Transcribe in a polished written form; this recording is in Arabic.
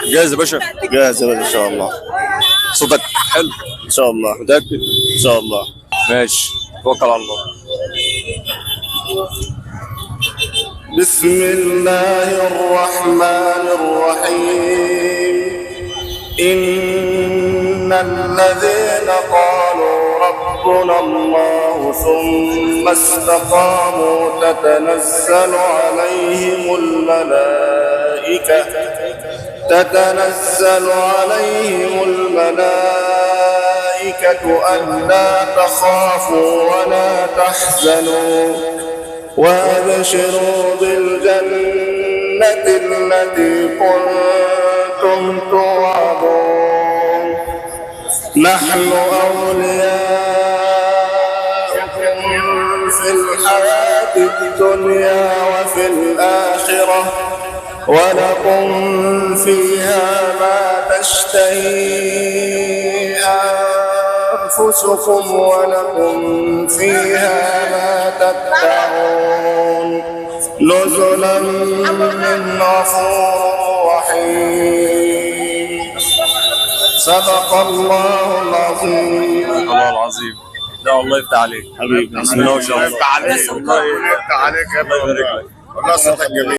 جاهز يا باشا؟ جاهز يا باشا ان شاء الله. صوتك حلو ان شاء الله. متأكد؟ ان شاء الله. ماشي، توكل على الله. بسم الله الرحمن الرحيم. إن الذين قالوا ربنا الله ثم استقاموا تتنزل عليهم الملائكة ألا تخافوا ولا تحزنوا وأبشروا بالجنة التي كنتم توعدون. نحن أولياؤكم في الحياة الدنيا وفي الآخرة ولكم فيها ما تشتهي أنفسكم ولكم فيها ما تدعون. نزلا من غفور رحيم. صدق الله العظيم. الله العظيم. لا الله يفتح عليك حبيبي بسم الله ما شاء الله. يفتح عليك. الله يفتح عليك يا ابني. الله يبارك لك. والله صوتك جميل.